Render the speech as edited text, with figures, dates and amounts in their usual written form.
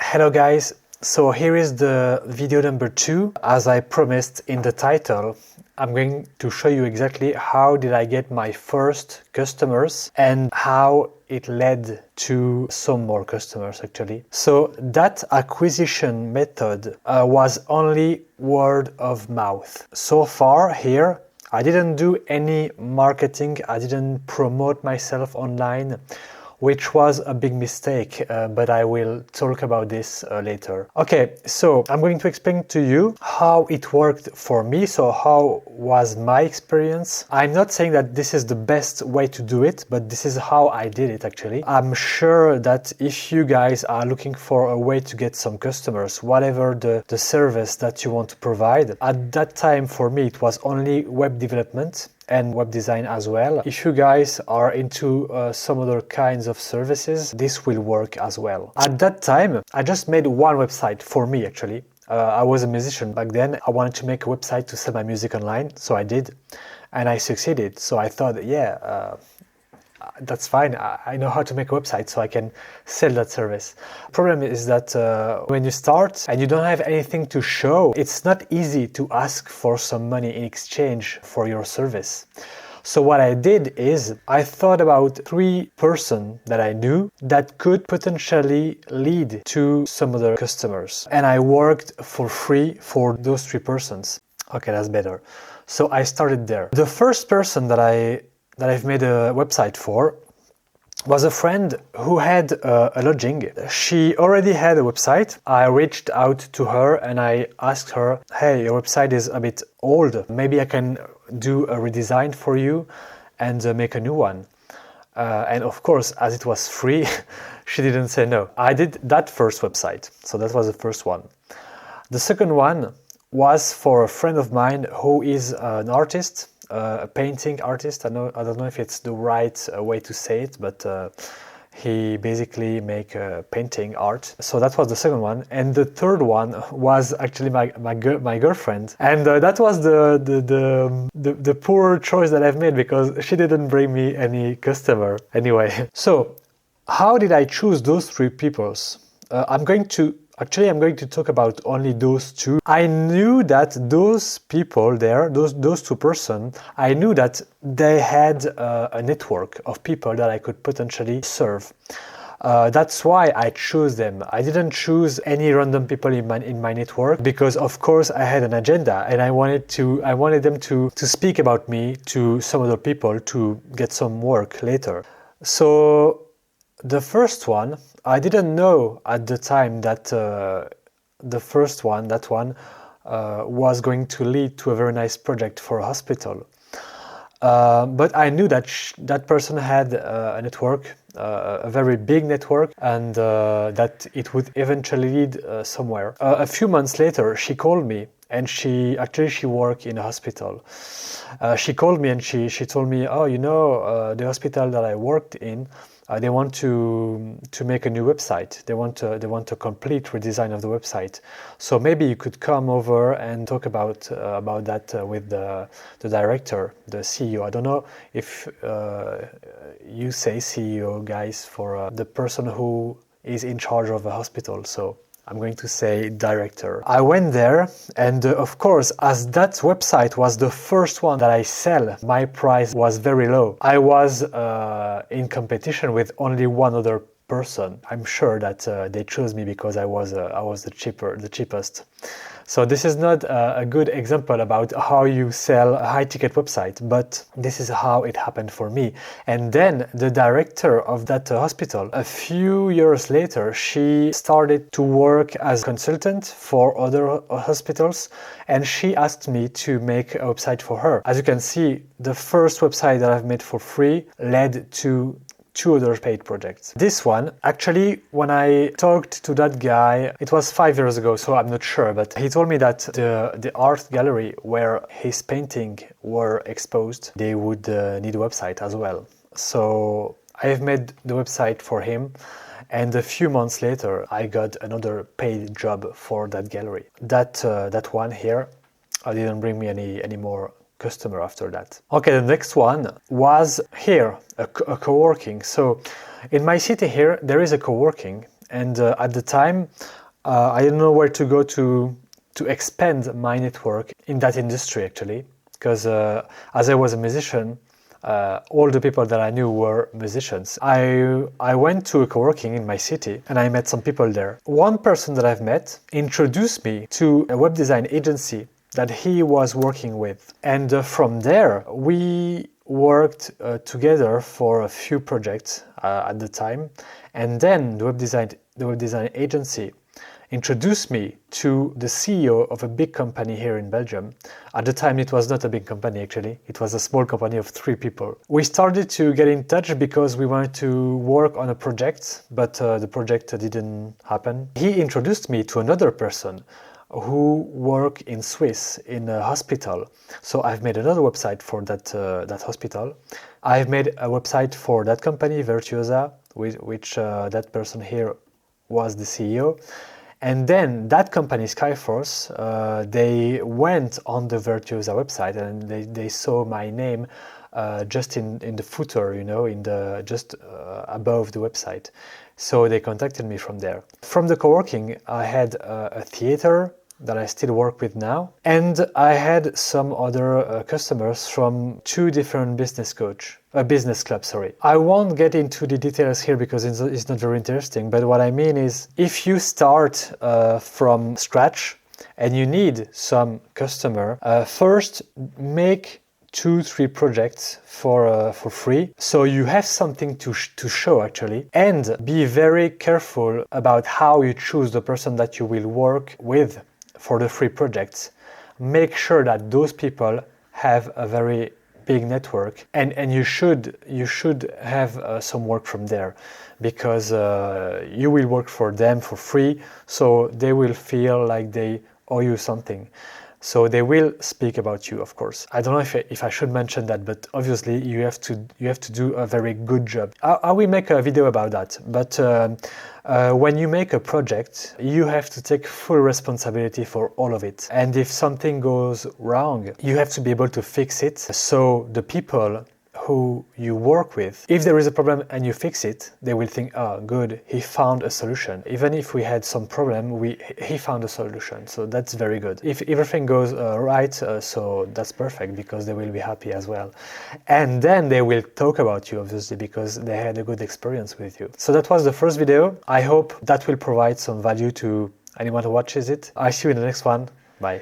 Hello guys, so here is the video number 2. As I promised in the title, I'm going to show you exactly how did I get my first customers and how it led to some more customers actually. So that acquisition method was only word of mouth. So far here, I didn't do any marketing, I didn't promote myself online, which was a big mistake, but I will talk about this later. Okay, so I'm going to explain to you how it worked for me, so how was my experience. I'm not saying that this is the best way to do it, but this is how I did it actually. I'm sure that if you guys are looking for a way to get some customers, whatever the service that you want to provide, at that time for me it was only web development and web design as well. If you guys are into some other kinds of services, this will work as well. At that time, I just made one website for me actually. I was a musician back then. I wanted to make a website to sell my music online, so I did, and I succeeded. So I thought, yeah, that's fine. I know how to make a website, so I can sell that service. Problem is that when you start and you don't have anything to show, it's not easy to ask for some money in exchange for your service. So what I did is I thought about 3 persons that I knew that could potentially lead to some other customers. And I worked for free for those 3 persons. Okay, that's better. So I started there. The first person that I've made a website for was a friend who had a lodging. She already had a website. I reached out to her and I asked her, hey, your website is a bit old. Maybe I can do a redesign for you and make a new one. And of course, as it was free, she didn't say no. I did that first website. So that was the first one. The second one was for a friend of mine who is an artist, a painting artist. I don't know if it's the right way to say it, but he basically make painting art. So that was the second one, and the third one was actually my girlfriend, and that was the poor choice that I've made because she didn't bring me any customer anyway. So how did I choose those 3 peoples? I'm going to talk about only those 2. I knew that those people there, those 2 persons, I knew that they had a network of people that I could potentially serve. That's why I chose them. I didn't choose any random people in my network because of course I had an agenda and I wanted them to speak about me to some other people to get some work later. So the first one, I didn't know at the time that the first one, was going to lead to a very nice project for a hospital. But I knew that that person had a network, a very big network, and that it would eventually lead somewhere. A few months later, she called me, and she worked in a hospital. She called me and she told me, oh, you know, the hospital that I worked in, they want to make a new website. They want a complete redesign of the website. So maybe you could come over and talk about that with the director, the CEO. I don't know if you say CEO, guys, for the person who is in charge of a hospital. So I'm going to say director. I went there and of course, as that website was the first one that I sell, my price was very low. I was in competition with only one other person. I'm sure that they chose me because I was the cheapest. So this is not a good example about how you sell a high-ticket website, but this is how it happened for me. And then the director of that hospital, a few years later, she started to work as a consultant for other hospitals, and she asked me to make a website for her. As you can see, the first website that I've made for free led to 2 other paid projects. This one, actually, when I talked to that guy, it was 5 years ago, so I'm not sure, but he told me that the art gallery where his painting were exposed, they would need a website as well. So I have made the website for him, and a few months later, I got another paid job for that gallery. That one here, didn't bring me any more customer after that. Okay, the next one was here, a co-working. So in my city here, there is a co-working, And at the time, I didn't know where to go to expand my network in that industry, actually, because as I was a musician, all the people that I knew were musicians. I went to a co-working in my city and I met some people there. One person that I've met introduced me to a web design agency that he was working with. And from there, we worked together for a few projects at the time. And then the web design agency introduced me to the CEO of a big company here in Belgium. At the time, it was not a big company, actually. It was a small company of 3 people. We started to get in touch because we wanted to work on a project, but the project didn't happen. He introduced me to another person who worked in Swiss in a hospital. So I've made another website for that hospital. I've made a website for that company, Virtuosa, which that person here was the CEO. And then that company, Skyforce, they went on the Virtuosa website and they saw my name just in the footer, you know, in the just above the website. So they contacted me from there. From the co-working, I had a theater that I still work with now, and I had some other customers from 2 different business clubs. I won't get into the details here because it's not very interesting, but what I mean is if you start from scratch and you need some customer, first make 2-3 projects for free, so you have something to show actually, and be very careful about how you choose the person that you will work with for the free projects. Make sure that those people have a very big network, and you should have some work from there, because you will work for them for free, so they will feel like they owe you something. So they will speak about you, of course. I don't know if I should mention that, but obviously you have to do a very good job. I will make a video about that, but when you make a project, you have to take full responsibility for all of it. And if something goes wrong, you have to be able to fix it. So the people who you work with, if there is a problem and you fix it, they will think, oh, good, he found a solution. Even if we had some problem, he found a solution. So that's very good. If everything goes right, so that's perfect, because they will be happy as well. And then they will talk about you, obviously, because they had a good experience with you. So that was the first video. I hope that will provide some value to anyone who watches it. I see you in the next one. Bye.